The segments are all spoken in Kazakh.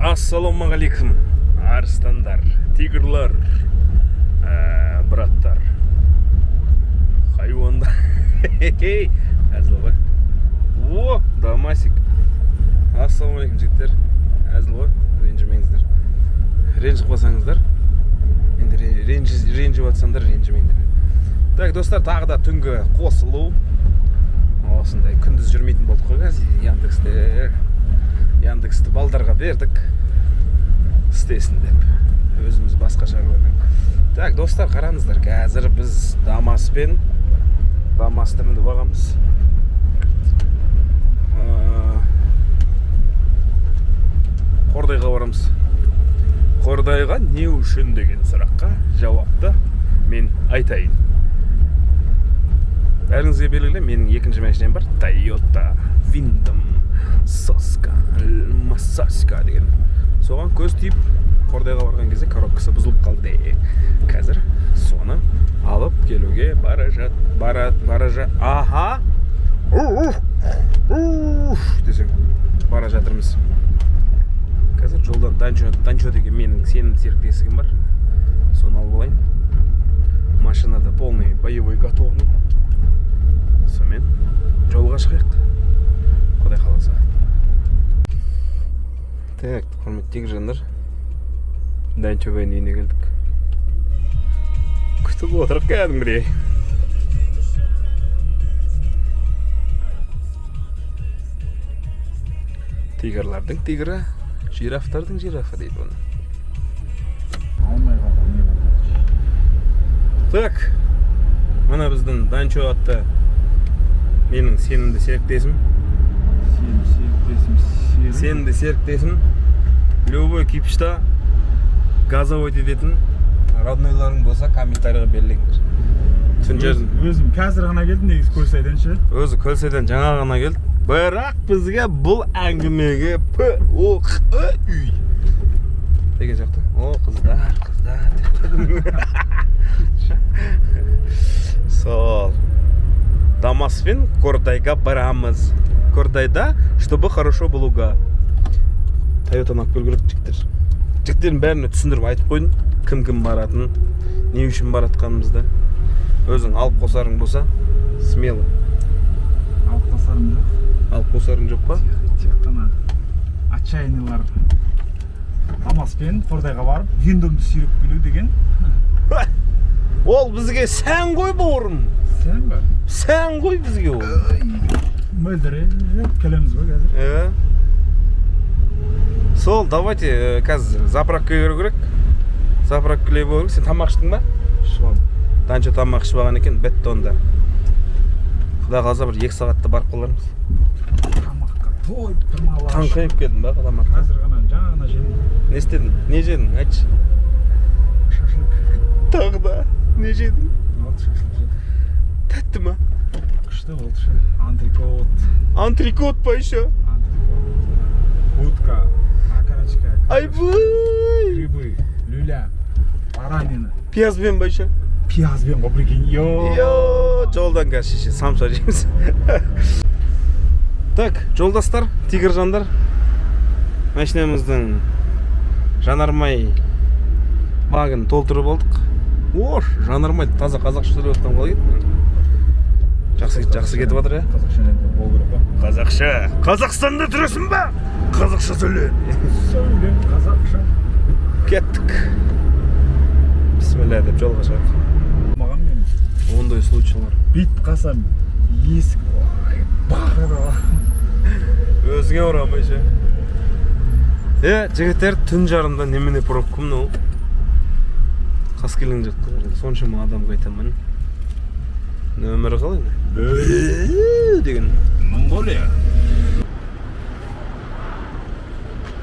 Ассалаумағалейкум, арыстандар, тигрлар, браттар, хайуандар. Әзіл ғой. О, дамасик. Ассалаумағалейкум жігіттер. Әзіл ғой, ренжімеңіздер. Ренжіп қалсаңыздар. Енді ренжіп жатсаңдар, ренжімеңдер. Так, достар, тағы да түнгі қосылу. Осындай күндіз жүрмейтін болдық қой қазір. Яндексті балдарға бердік, істесін деп. Өзіміз басқа шаруамен. Так, достар, қараңыздар. Қазір біз Дамасты мініп бағамыз. Қордайға барамыз. Қордайға не үшін деген сұраққа жауапты мен айтайын. Бәріңізге белгілі, менің екінші машинам бар. Toyota Windom Масаска деген. Соған көз тиіп, Қордайға барған кезде коробкасы бұзылып қалды. Қазір соны алып келуге аха! Десең, бара жатырмыз. Қазір жолдан Данчо деген менің сенімді серіктесім бар. Соны алып алайын. Машинада полный боевой готовный. Сонымен жолға шығайық. Құдай қаласа. Так, құрметтегі жандар, Данчоғайын үйіне келдік. Күтіп отырып кәдімгідей. Тигрлардың тигрі, жирафтардың жирафы дейді оны. Так, мына біздің Данчо атты менің сенімді серіктесім. Сенімді серіктесім. Любой кипішта газовой ететін роднойларың болса комментарийға белгілеңдер. Өзім қазір ғана келдім, негізі Көлсайдан ше. Өзі Көлсайдан жаңа ғана келді. Бірақ бізге бұл әңгімеге үй деген сияқты. О, қыздар. Сол. Дамаспен Қордайға барамыз. Қордайда, чтобы хорошо болуға. Тойотаны алып келу керек жігіттер. Жігіттердің бәріне түсіндіріп айтып қойдым. Кім баратын, не үшін баратқанымызды. Өзің алып қосарың болса, смело. Алып қосарым жоқ. Алып қосарың жоқ па? Тек қана отчаянныйлар Дамаспен Қордайға барып, Виндомды сүйреп келу деген. Ол бізге сән ғой бауырым. Сән ба? Сән ғой бізге ол. Мөлдіріп келеміз ғой қазір. Сол, давайте қазір заправка көру керек. Заправка келе болу керек. Сен тамақ іштің ба? Ішіп. Данчо тамақ ішіп алған екен, беттонда. Құда қалса бір 2 сағатта барып қалармыз. Тамаққа тойып тұрмалар. Қаңқайып келдің ба тамаққа? Қазір ғана жаңа жедім. Не істедің? Не жедің? Айтшы. Шашлык. Тағы да не жедің? Вот шашлык жедім. Тәтті ма? Күшті болды ше. Антрикот. Антрикот па еще? Утка, окорочка, айбай! грибы, люля, баранина. Пиязбен ба еще? Пиязбен ғой, прикинь. Жолдан қазір шеше самса жейміз. Так, жолдастар, тигр жандар. Машинамыздың жанармай багын толтырып алдық. Ош, жанармай таза қазақша сөйлеп жатқан қалай кетті? Жақсы кетіп жатыр, я? Қазақша бол керек па? Қазақша. Қазақстанда тұрасың ба? Қазақша сөйле. Сөйле, қазақша. Кеттік. Бисмилля деп жолға шығайық. Маған мен Ондай случайлар. бит қасам, есік бағыра. Өзіңе орамай ше. Жігіттер, түн жарымда немене пробка мынау? Қаскелең жақта соншама адам қайтамын. Нөмірі қалай ма? Деген. Монголия.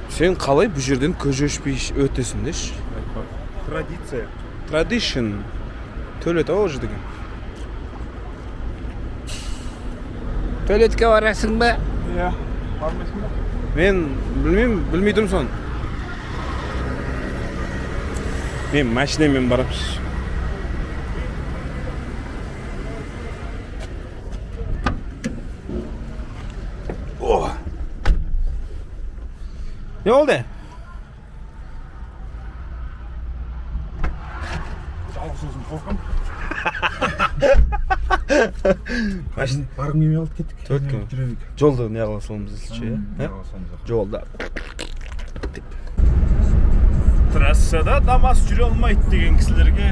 Сен қалай бұл жерден көз өшпей өтесің деш? Традиция. Tradition. Tualet ауыз деген. Туалетке барасың ба? Иә. Бармайсың ба? Мен білмей тұрмын соны. Мен машинамен барамыз. Ne oldu? Барып неме алып кеттік. Төрт күн. Жүрейік. Жолда не қыла саламыз десеңші, иә? Жолда. Трассада ДАМАЗ жүре алмайды деген кісілерге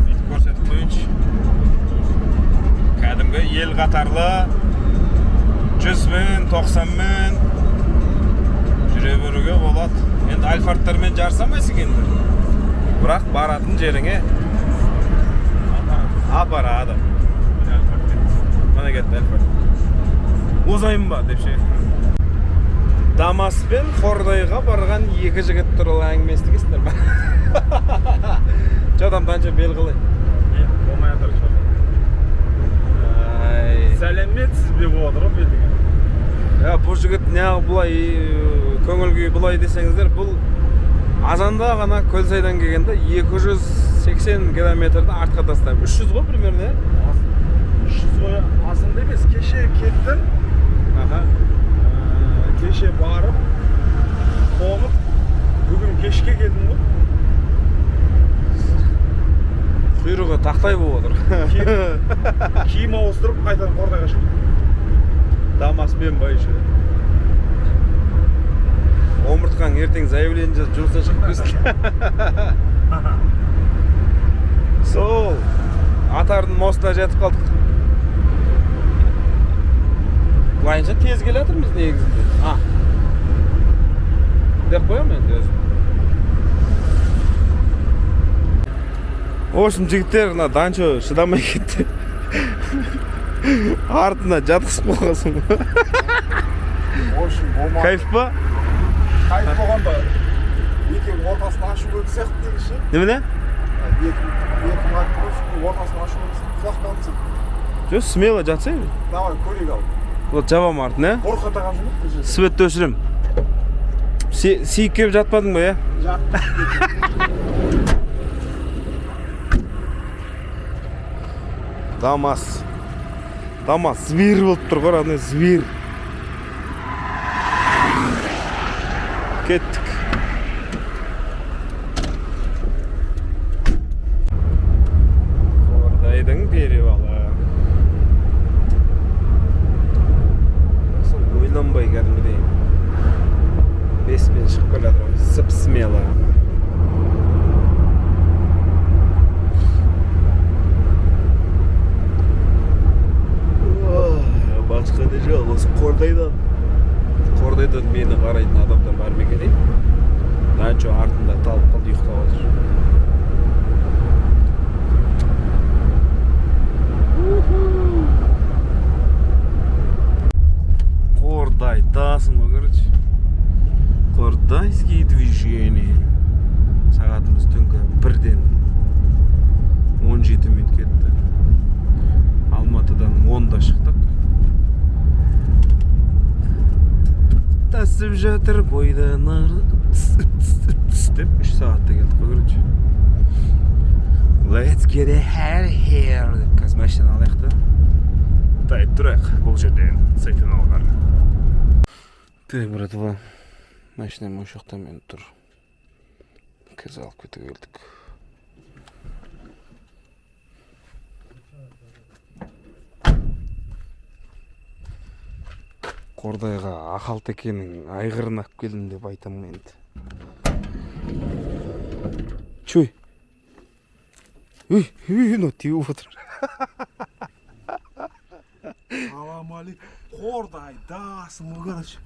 бүйтіп көрсетіп қойыншы. Кәдімгі ел қатарлы 100 мен, 90 мен жүре беруге болады. Енді Альфардтармен жарысамайсың енді. Бірақ баратын жеріңе апарады. Мына кетті Альфард. Озайым ба деп ше. ДАМАЗ бен Қордайға барған екі жігіт туралы әңгіме естігесіңдер ме? Жадам танша бел қалай? Болмай жатыр шоқ. Сәлеметсіз бе отыр ғой белдеген. Я, бұл жігіт неғып бұлай көңіл күй бұлай десеңіздер, бұл азанда ғана Көлсайдан келгенде 280 километрді артқа тастап. 300 ғой примерно, 300 ғой азында емес, кеше кеттім. Кеше барып, қонып, бүгін кешке келдім ғой. Құйрығы тақтай болып отыр. Киім ауыстырып, қайтадан Қордайға шықтым. ДАМАЗ бен байшы. Омыртқаң ертең заявление жазып жұмыстан шығып кетсін. Сол Атардың мостына жетіп қалдық. Былайынша тез келе жатырмыз негізінде. Деп қоямын енді өзім. В общем, жігіттер, Данчо шыдамай кетті. Артына жатқысып қойғансың ба? В общем, болмады. Кайф па? Кайф болғанда екеуінің ортасын ашу керек сияқты дегенше. Немене? Екеуінің ортасын ашу керек сияқты. Құлақтан түсіп. Жоқ, смело жатсайын. Давай, көрейік ал. Вот жабам артын, ә? Қорқыт ағам жұмыс. Светті өшірем. Сейіп кеп жатпадың ба, ә? Жат. ДАМАЗ зверь болып тұр ғой, аны зверь. Кеттік. Қордайдың перевалы. Ойланбай кәдімгідей 5-пен шығып келе жатыр, сып смело. Басқа не жалғыз Қордайдан мені қарайтын адамдар бар ма екен? Данчо артында талып қалды, ұйықтап отыр. Қордайдасың ғой, короче. Қордайские движения. Сағатымыз түнгі 1-ден 17 минут кетті. Алматыдан 10-да шықтық. Тасып жатыр бойдан деп 3 сағатта келдік қой, короче. Let's get out of here деп қазір машинаны алайық та. Тайып тұрайық бұл жерден сайтын алғар. Так, братва, машинам осы жақта мен тұр. Қазір алып кетіп келдік. Қордайға Ақалтекенің айғырын алып келдім деп айтамын енді. Чуй. Мына теуіп отыр. Салам алейкум. Қордайдасың ғой, короче.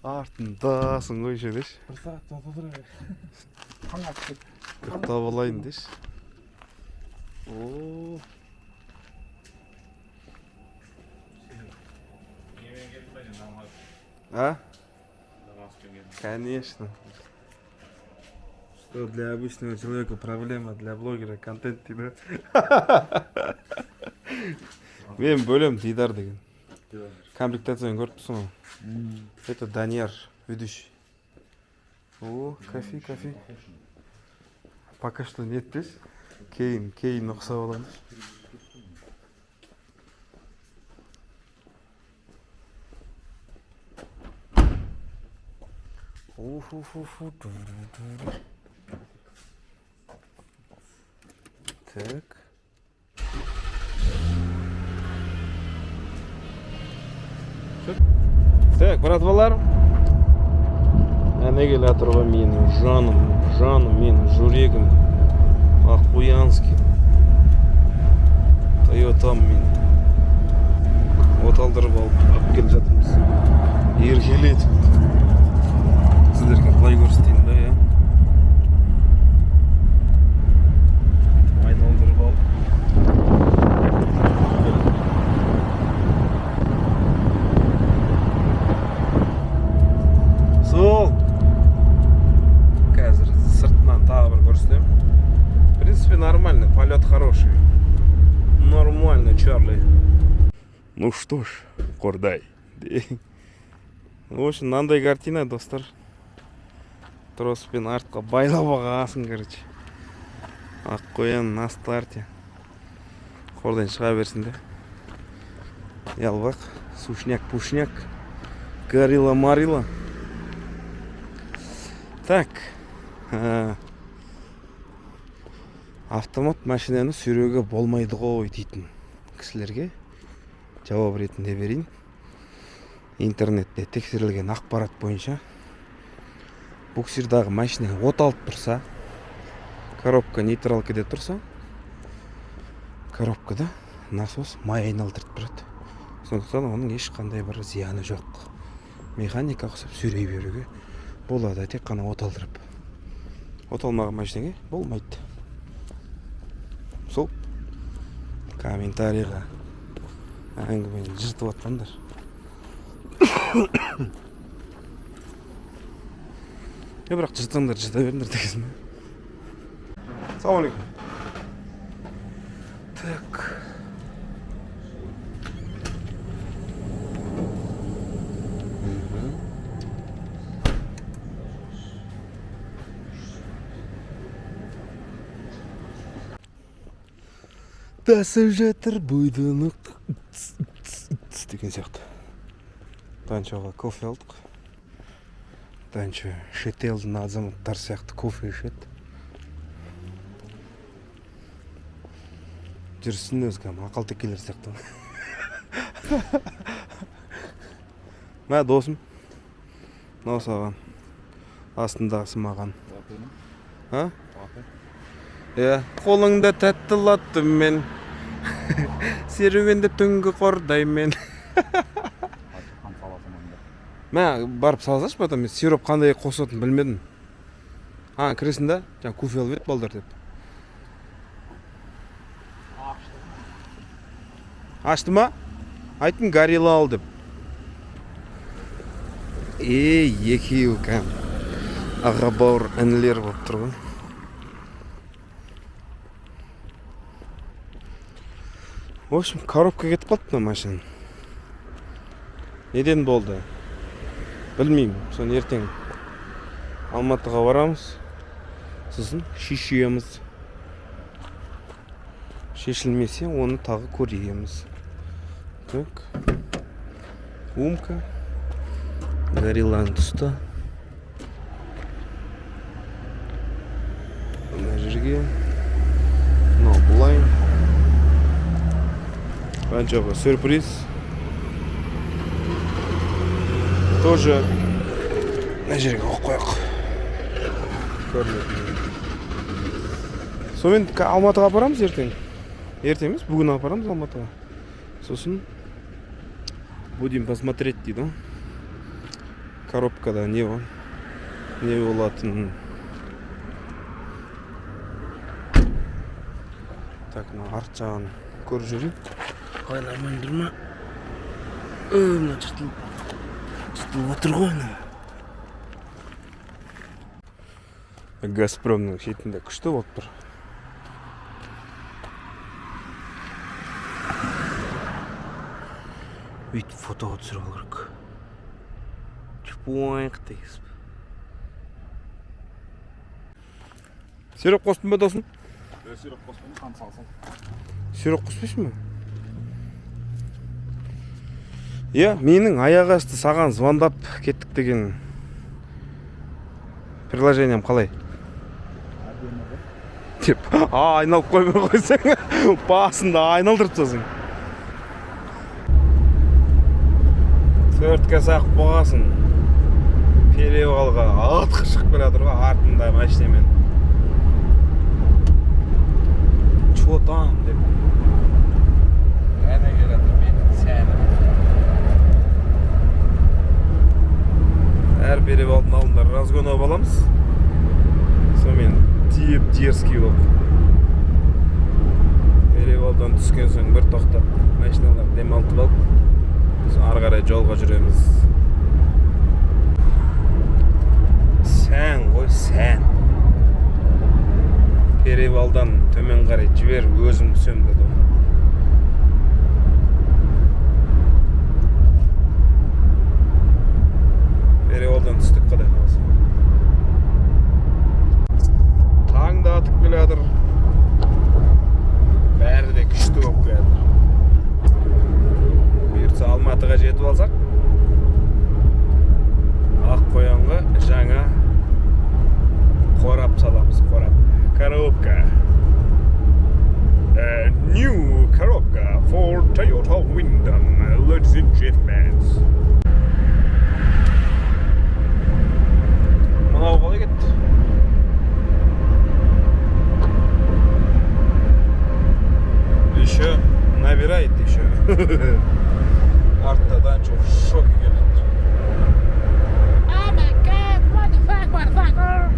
Артындасың ғой ше деші. Bir saat отырайық. Қаңап кет. Ұйықтап алайын деші. О. А? Конечно. Что для обычного человека проблема, для блогера контент тебе. Мен бөлем Дидар деген. Комплектацияны көріп тұрсың ғой. Это Данияр, ведущий. О, кофе. Пока что нет деш. Кейін ұқсап аламыз. Так. Так, братвалар, әне келе жатыр ғой менің жаным, менің жүрегім, Аққоянский, Тойотам мен оталдырып алып келе жатырмыз. Еркелет. Сіздерге былай көрсетейін да, я. Айналдырып алып. Сол. Қазір сыртынан тағы бір көрсетемін. В принципе, нормально, полет хороший. Нормально, Чарли. Ну что ж, Қордай. В общем, мынандай картина, достар. Троспен артқа байлап алғансың, короче. Аққоян на старте. Қордан шыға берсін де. Ялбақ, сушняк-пушняк. Горилла-марилла. Так. Автомат машинаны сүруге болмайды ғой дейтін кісілерге жауап ретінде берейін. Интернетте тексерілген ақпарат бойынша буксирдағы машина от алып тұрса, коробка нейтралкада тұрса, коробкада насос май айналдырып тұрады. Сондықтан оның ешқандай бір зияны жоқ. Механика қосып сүйрей беруге болады, тек қана от алдырып. От алмаған машинаға болмайды. Сол комментарийға әңгімені жыртып атқандар. Бірақ жыртаңдар, жырта беріңдер дегенсің бе? Ассалаумалейкум. Так. Тасып жатыр бұйдыны деген сияқты. Танчоға кофе алдық. Танчо шетелдің азаматтар сияқты кофе ішеді. Жүрсін өзі ақыл текелер сияқты. Мә досым. Мынау саған. Астындағысы маған. А? Қолыңда тәтті латтым мен. Серуенде түнгі қордаймен. Мә барып салсашы, потом мен сироп қандай қосатын білмедім. Кіресін да, жаңа кофе алып ет балдар деп. Ашты ма? Айттым горилла ал деп. Екеуі кәм. Аға бауыр інілер болып тұрған. В общем, коробка кетіп қалды мына машина. Неден болды? Білмеймін. Соны ертең Алматыға барамыз. Сосын шешеміз. Шешілмесе, оны тағы көреміз. Так. Умка. Горилланың тұста. Мына жерге. Мынау бұлай. Панчоға сюрприз. Тоже мына жерге қойық. Сонымен Алматыға апарамыз ертең. Ертең емес, бүгін апарамыз Алматыға. Сосын будем посмотреть дейді. Коробкада не болатын. Так, арт жағын көріп жүрейік. Қай нормально тұр ма? Мына жыртылып отыр ғой. Газпромның шетінде күшті болып тұр. Бүйтіп фотоға түсіріп алу керек. Чпоинқ дейсіз. Сироп қостың ба досым? Сироп қоспайын, қант салсам. Сироп қоспайсың ба? Менің аяқ асты саған звондап кеттік деген приложением қалай? Деп, айналып қоймай қойсаң, басында айналдырып тасың. төртке сақ болғасын. Перевалға атқы шығып келе жатыр ғой артында машинамен. Чо там деп. Әне келе жатыр менің сәнім. Әр перевалдың алдында разгон алып аламыз. Сонымен тиіп дерзкий болып. Перевалдан түскен соң бір тоқтап машиналар демалтып алып, ары қарай жолға жүреміз. Сән ғой, сән. Перевалдан төмен қарай жібер, өзім түсем деді. Перевалдан түстік қадай қаласы. Таң да атып келе жатыр. Бәрі де күшті болып келе жатыр. Бұйыртса Алматыға жетіп алсақ, Аққоянға жаңа қорап саламыз, қорап. Коробка. A new коробка for Toyota Wyndham, ladies and gentlemen. Мынау қалай кетті? Еще набирает еще. Артадан çok шоки келеді. Oh my god, what the fuck, motherfucker?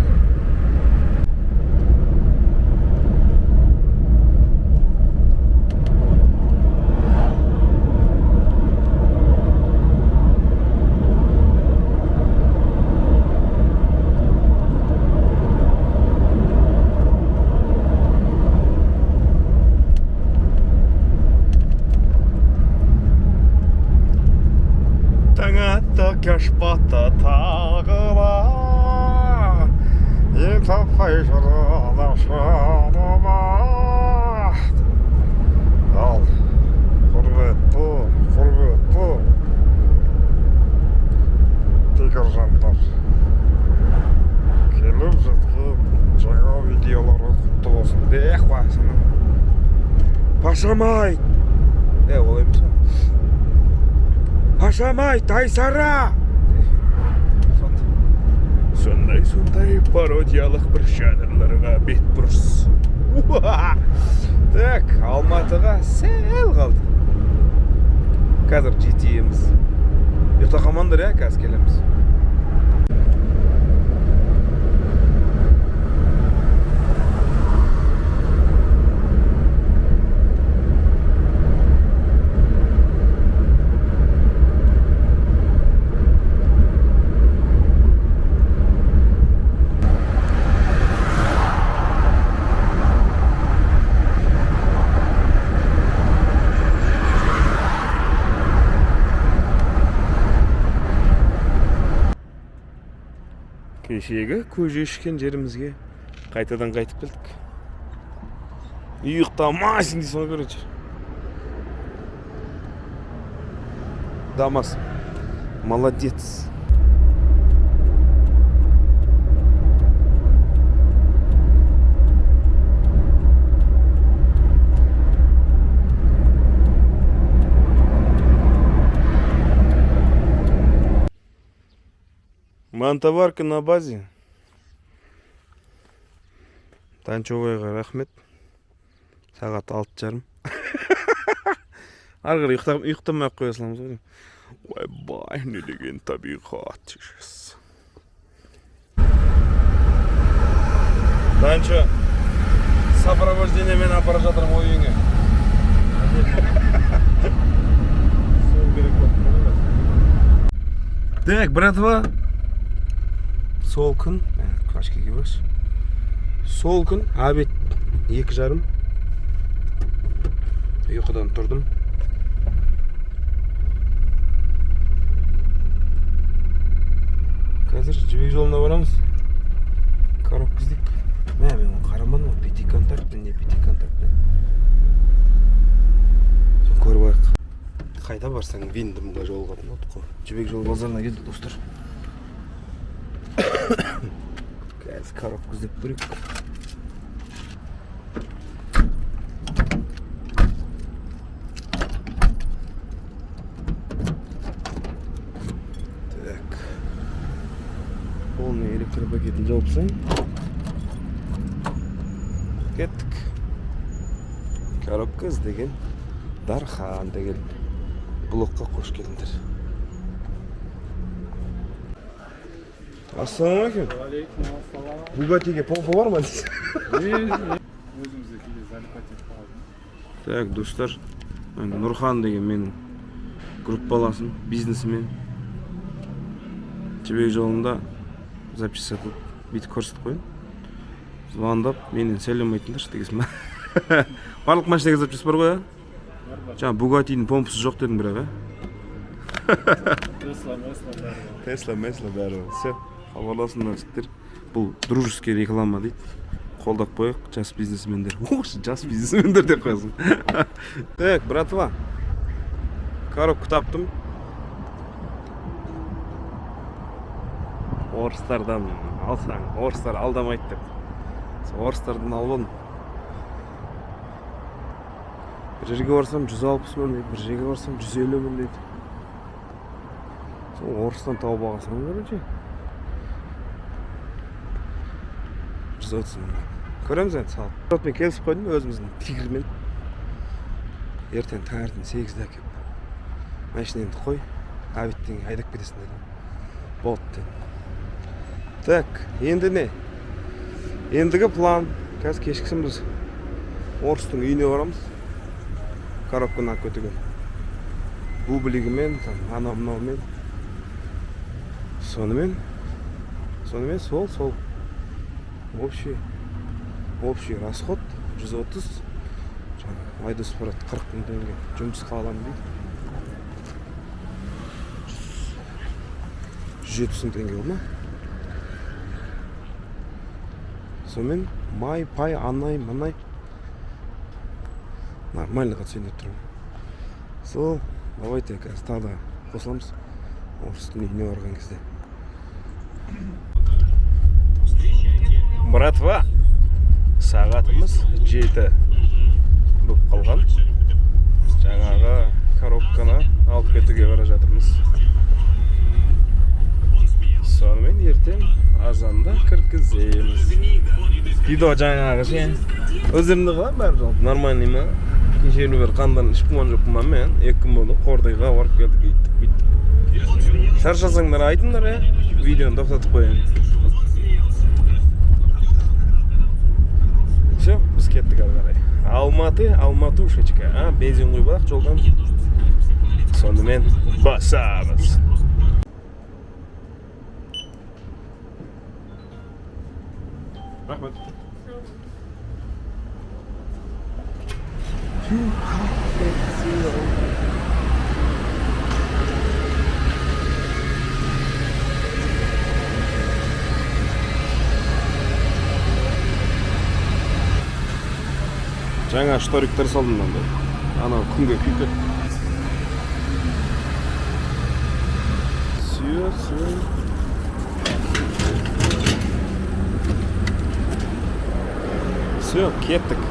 Кашпата тағыла Ен таппай жырада шаныма Ал құрбетті Тегір жандар Келіп жатқан жаңа видеолары құтты болсын Дек басыны Пашамай олай емес Пашамай, тайсара! Сондай пародиялық бір жанрларға бет бұрыс. Так, Алматыға сәл қалды. Қазір жетеміз. Ұйықтағанмандыр, қазір келеміз. Кешегі көже ішкен жерімізге қайтадан қайтып келдік. Ұйықтамайсың дейсің ғой, короче. Дамас, молодец. Мантоварка на базе. Танчовайға рахмет. Сағат 6:30. Арғыр ұйықтамай қоя саламыз ғой. Ойбай, не деген табиғат. Танчо, сопровождениемен апара жатырмын ойыңа. Так, братва. Сол күн, клашкеге баш. Сол күн, обед 2:30. Ұйқыдан тұрдым. Қазір жібек жолына барамыз. Коробка іздеп. Мен қарамадым, пятиконтактный, не пятиконтактный. Соны көріп алайық. Қайда барсаң Виндамға жолығатын отқо. Жібек жол базарына келдік, достар. Қазір коробка іздеп көрейік. Полный электропакетін жауып тастайын. Кеттік. Коробка іздеген Дархан деген блокқа қош келдіңдер. Ассалаумағалейкум. Алейкум-ассалам. Бугатиге помпа бар ма дейсіз? Өзімізде кейде залипатив қалдым. Так, достар, Нұрхан деген менің группаласым, бизнесмен. Жібек жолында записатып, бүйтіп көрсетіп қойын. Звондап, менен сөйлемейтіндер дегесін ба? Барлық машинаға запис бар ғой, жаңа Бугатидің помпасы жоқ дедім бірақ, Тесла, бәрі. Все, хабарласыңдар жігіттер. Бұл дружеский реклама дейді. Қолдап қояйық, жас бизнесмендер. Ош, жас бизнесмендер деп қоясың. Так, братва. Коробка таптым. Орыстардан алсаң, орыстар алдамайды деп. Орыстардан алып алдым. Bir жерге барсам 160 мың дейді, бір жерге барсам 150 мың дейді. Сол орыстан тауып алсам, короче. 130 мың. Көреміз енді салып. Мен келісіп қойдым өзіміздің тигрмен. Ертең таңертең 8-де әкеп. Машинамды қой, авиттен айдап кетесің дедім. Болды дедім. Так, енді не? Ендігі план. Қазір кешкісін біз орыстың үйіне барамыз. Коробканы алып кетуге. Бублигімен, анау-мынаумен. Сонымен сол. Общий расход 130. Айдос барады 40 мың теңге. Жұмысқа аламын дейді. 170 мың теңге болды ма? Сонымен май, пай, анай, манай. Нормально қатысайын деп тұрмын. Сол, давайте қазір тағы да қосыламыз. Орыстың үйіне барған кезде. Братва, сағатымыз 7 болып қалған. Жаңағы коробканы алып кетуге бара жатырмыз. Сонымен ертең азанда кіргіземіз. Видео жаңағы ше. Өздерінде қалай бәрі жалпы нормальный ма? Кешелі бір қандан ішіп қойған жоқпын ба мен? 2 күн болды Қордайға барып келдік, үйттік. Шаршасаңдар айтыңдар, видеоны тоқтатып қояйын. Все, біз кеттік ары қарай. Алматушечка, бензин құйып алайық жолдан. Сонымен басамыз. Рахмет. Жаңа шториктер салдым мынандай. Анау күнге күйіп кетті. Все. Все, кеттік.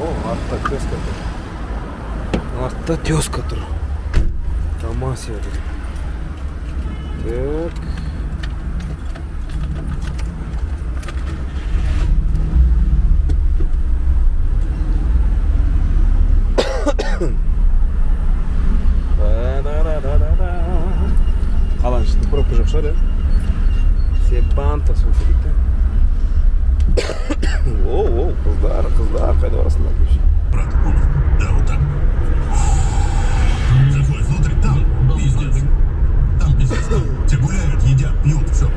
О, артта тезка тұр. Артта тезка тұр. Тамас еді. Так. Қалан ішінде пробка жоқ шығар, Себанта сол керек те. Оу, қыздар, қайда барасыңдар көше. Брат, да, вот так. Заходит внутрь, там пиздец. Там пиздец. Те гуляют, едят, пьют, все.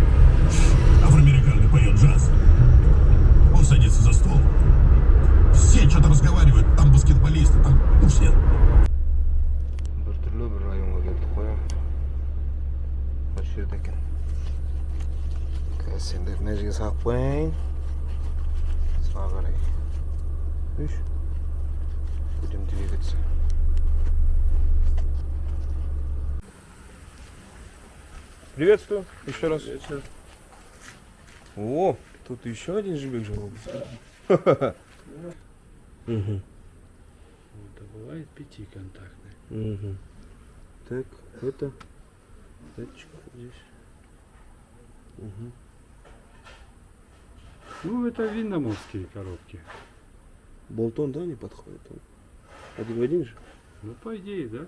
Афроамериканный поет джаз. Он садится за стол. Все что-то разговаривают. Там баскетболисты, там все. Бір түрлі бір районға келдік қоям. Бір жерде екен. Қазір сендер мына жерге салып қояйын. Sağa қарай. Үш. Будем двигаться. Приветствую. Еще раз. О, тут еще один жибек жил. Это бывает пятиконтактный. Так, это датчик здесь. Ну, это винномовские коробки. Болтон, да, не подходит? Один в один же? Ну, по идее, да?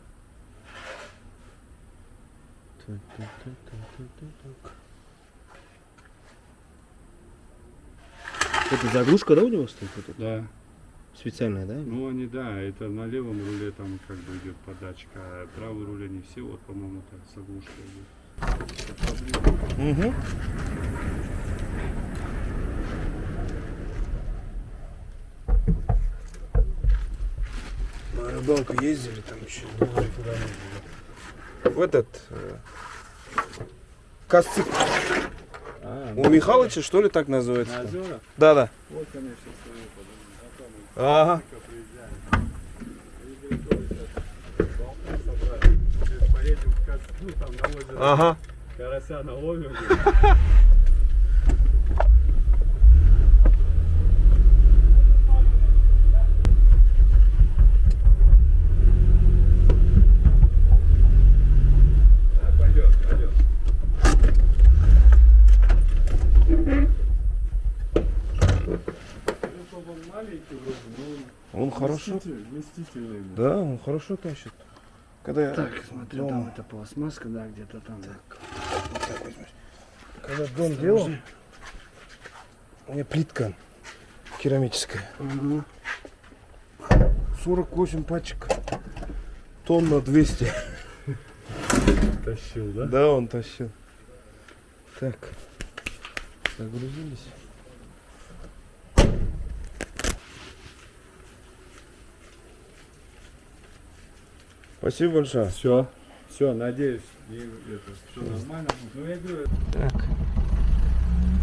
Так. Это заглушка, да, у него стоит? Вот эта? Да. Специальная, да? Ну, они, да, это на левом руле там как бы идет подачка, а правый руль они все, вот, по-моему, так с оглушкой идут. Угу. На рыбалку ездили там еще. В этот Косцик. У Михалыча, что ли, так называется? Озера? Да, да. Вот, конечно, свои подумали. Ага. Поедем в Косцу, там на озеро. Ага. Карася наловим. Пойдет, пойдет. Он маленький вроде, но Он хорошо. вместительный. Да, он хорошо тащит. Когда я Так, смотри, дома- там это пластмасска, да, где-то там. Вот так возьмешь. Когда дом делал, у меня плитка керамическая. 48 пачек. Тонна 200. Тащил, да? Да, он тащил. Так, загрузились. Спасибо большое. Все, надеюсь, это все нормально будет. Ну, я говорю, Так,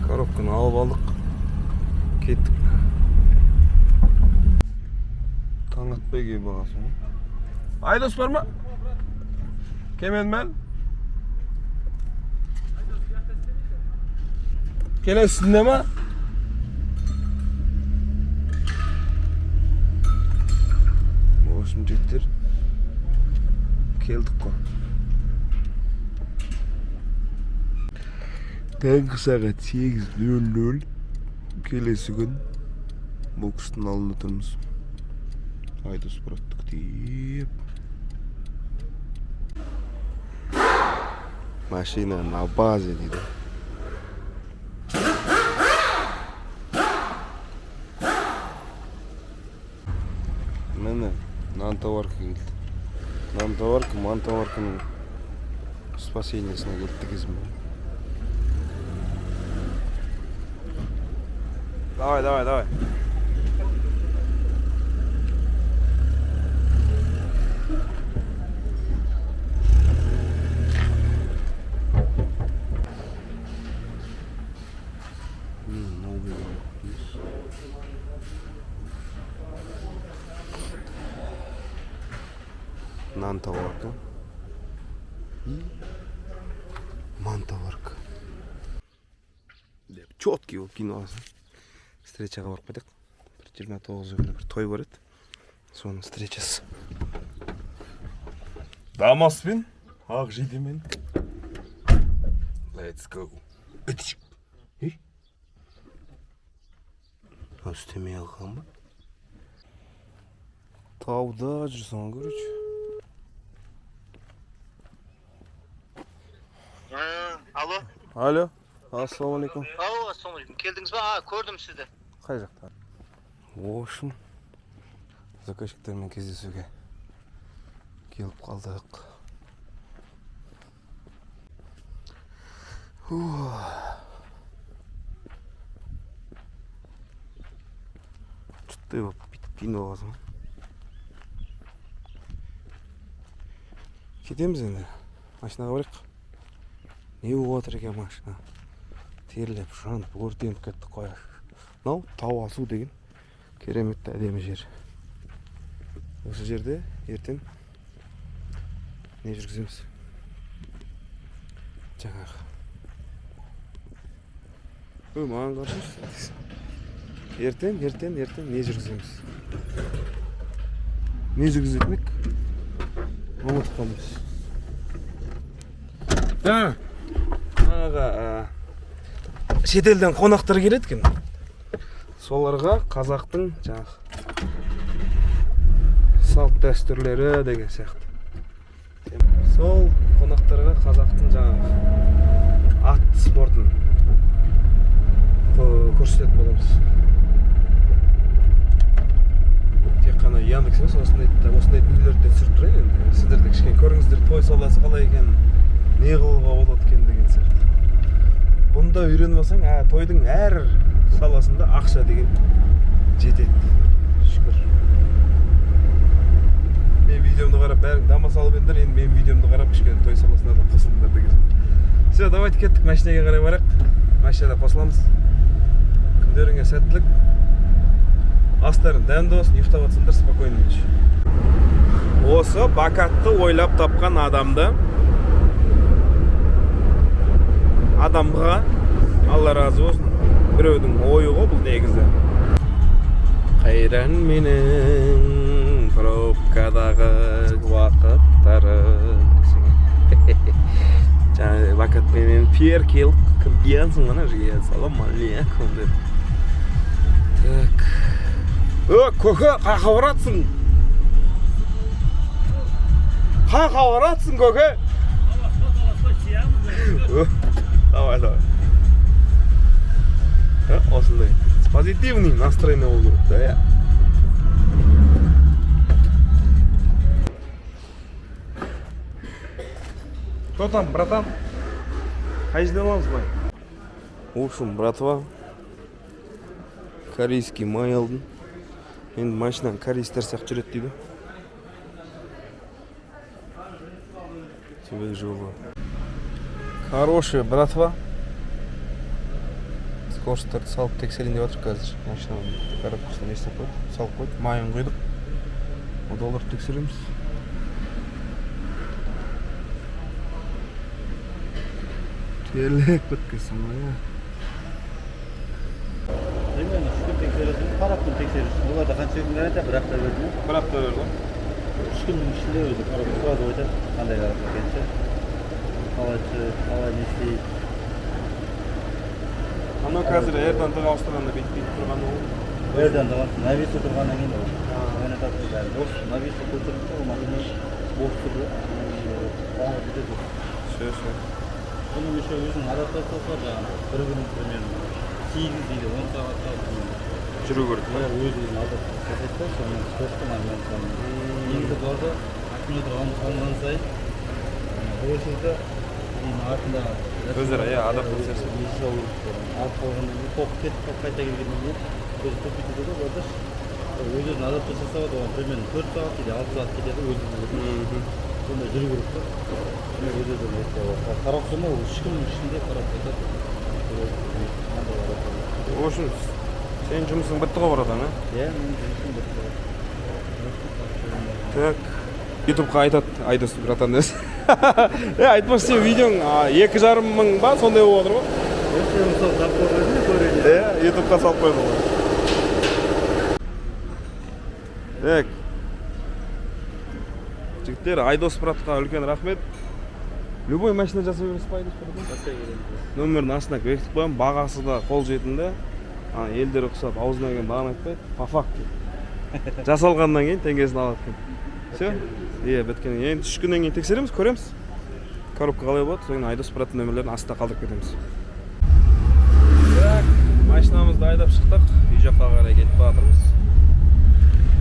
коробканы алып алдық. Кеттік. Таң атпай кей бағасың. Айдос бар ма? Келмеді ме? Келесінде ма? В общем, жігіттер, келдік қой. Таңғы сағат 8:00 келесі күн бұл кісінің алдында тұрмыз. Айдос братты күтіп. Машина на базе дейді. Міне нан-товарка келді. Нан-товарка, ман-товарканың спасениесіне келді кезім. Давай, давай, давай. Новый вкус. Нан-товарка и ман-товарка. Четкий ол киносы. Встречаға барып қайдық. 29 күні бір той бар еді. Соның встречасы. Дамаспен, ақ жейдемен. Let's go. Үстеме алған ба? Тауда жүрсің, көріш. Алло. Алло, ассалаумалейкум. Ау, ассалаумалейкум. Келдіңіз ба? Көрдім сізді. Қай жақта? В общем, заказчиктермен кездесуге келіп қалдық. Жұттай болып бүйтіп кейін болғасың. Кетеміз енді. Машинаға барайық. Не болып отыр екен машина? Терлеп, жанып, өртеніп кетті қояш. Мынау тау асу деген керемет әдемі жер. Осы жерде ертең не жүргіземіз? Жаңағы. Маған қарсыз. Ертең не жүргіземіз? Не жүргізетмек? Ұмытып қалмыз. Жаңағы шетелден қонақтар келеді екен. Соларға қазақтың жаңағы салт дәстүрлері деген сияқты. Сол қонақтарға қазақтың жаңағы ат спортын көрсететін боламыз. Тек қана Яндекс емес, осындай видеоларды түсіріп тұрайын енді. Сіздер де кішкене көріңіздер, той саласы қалай екен, не қылуға болады екен деген сияқты. Бұнда үйреніп алсаң, тойдың әр саласында ақша деген жетеді. Шүкір. Мен видеомды қарап, бәрің дама салып едіңдер, енді мен видеомды қарап кішкене той саласына да қосылыңдар деген. Все, давайте кеттік, машинеге қарай барайық. Машинада қосыламыз. Күндеріңе сәттілік. Астарың дәмді болсын, ұйықтап жатсыңдар, спокойно ночь. Осы бакатты ойлап тапқан адамға Алла разы болсын. Біреудің ойы ғой бұл негізі. Қайран менің пробкадағы уақыттарым. Жаңа бакатпенен Пьер келіп, кім киянсың ғана жиген, салам алейкум деп. Так. Көке, қақа баратсың? Қақа баратсың, көке? Давай. Осындай позитивный настроение болу керек, да, я. Кто там, братан? Қай жерден аламыз бай? В общем, братва, корейский май алдым. Енді машинаның корейстер сияқты жүреді дейді. Тебе жолы. Хорошая братва. Скоростарды салып тексерейін деп жатыр қазір. Машинаның коробкасына не істеп қойдық, салып қойдық, майын құйдық. Одаларды тексереміз. Терлек біткесін ғой. Примерно 3 күн тексересің, қараппен тексересің. Оларда қанша күн гарантия? Бір апта берді ме? Бір апта берді. 3 күннің ішінде өзі қарап сразу айтады, қандай қарап екенше. Қалай не істейді. Ана қазір эрдан-дағы ауыстырғанда бет-бет тұрғаны ол? Эрдан-дағы, нависы тұрғаннан кейін ол. Оны татты бәрі. Бос нависы көтерді, ол машина бос тұрды. Қаңыз бітеді. Все. Бұның еще өзінің адаптациясы бар жаңағы. Бір күнің примерно 8 дейді, 10 сағатта жүру керек. Өзінің адаптациясы жасайды, сонымен скоростың армянсының. Негізі барды, аккумулятор қалынған сайын, бөлшілді артында Өзері, адаптациясы. Алып қалғаннан кейін, тоқ кетіп қайта келгеннен кейін, өзі тоқ кетеді ғой, бардаш. Өзінің адаптация жасауды, оған примерно 4 сағат кейде 6 сағат кетеді, өзінің. Сонда жүру керек та. Өзі қарап сома, ол 3 күннің ішінде қарап қайтады. В общем, сен жұмысың бітті ғой братан, а? Иә, мен жұмысым бітті. Так, ютубқа айтады, Айдос братан дес. Айтпақшы сен видеоң 2,5 мың ба, сондай болып отыр ғой? Сен мысалы тап қойғанын көреді. Ютубқа салып қойдым ғой. Так. Жігіттер, Айдос братқа үлкен рахмет. Любой машина жасай бересіз ба, Айдос братан? Жасай береміз. Нөмірін астына бекітіп қоямын, бағасы да қол жетімді. Елдер ұқсап, аузына келген бағаны айтпайды, по факту. Жасалғаннан кейін теңгесін алады екен. Все? Біткеннен кейін 3 күннен кейін тексереміз, көреміз. Коробка қалай болады, соң Айдос браттың нөмірлерін астына қалдырып кетеміз. Так, машинамызды айдап шықтық, үй жаққа қарай кетіп жатырмыз.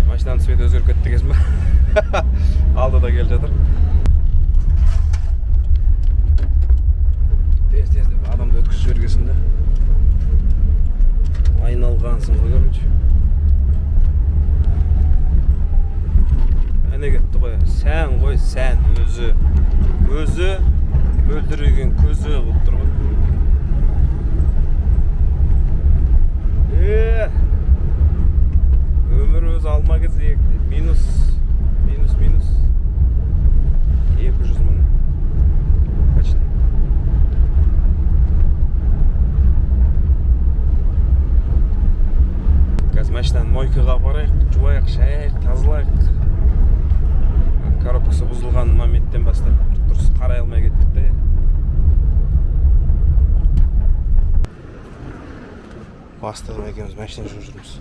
Машинаның цветі өзгеріп кетті дегенсің ба? Алдыда келіп жатыр. Тез деп адамды өткізіп жібергесін де. Айналғансың ғой, короче. Әне кетті ғой, сән ғой, сән өзі мөлдіреген көзі болып тұр ғой. Өмір өзі алма кезек, минус 200 мың. Почти. Қазір машинаны мойкаға апарайық, жуайық, шайық, тазалайық. Коробкасы бұзылған моменттен бастап дұрыс қарай алмай кеттік те. Бастығым екеуміз машина жүріп жүрміз.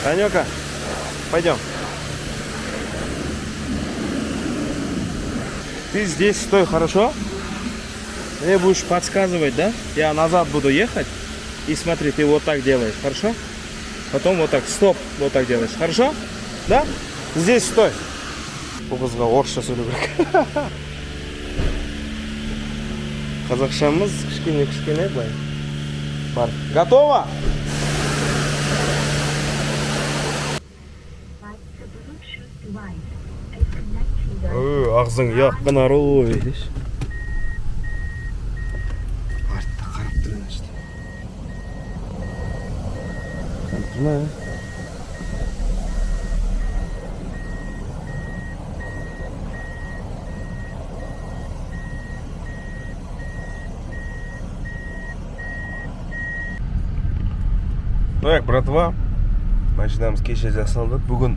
Танёка, пойдем. Ты здесь стой, хорошо? Мне будешь подсказывать, да? Я назад буду ехать. И смотри, ты вот так делаешь, хорошо? Потом вот так, стоп, вот так делаешь, хорошо? Да? Здесь стой. Бұл қызға орысша сөйлеу керек. Қазақшамыз кішкене былай. Бар. Готово? Ağzın yakın arı видишь? Артта қарап тұрған işte. Тұрма. Так, братва, машинамыз кеше жасалды. Бүгін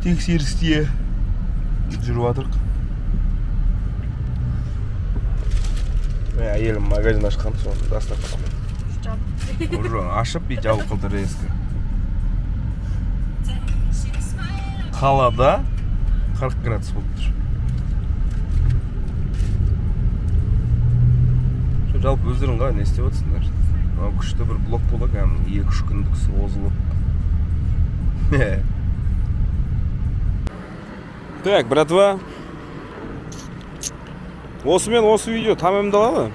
тексерісте жүріп жатырық. Әйелім магазин ашқан, соны доставкасымен. Уже ашып и жабып қалды резко. Қалада 40 градус болып тұр. Жалпы өздерің қалай не істеп отырсыңдар? Күшті бір блок болды, кәдімгі 2-3 күндік созылып. Так, братва. Осымен осы видео тамамдалады.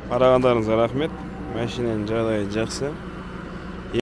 Қарағандарыңызға рахмет. Машинаның жағдайы жақсы.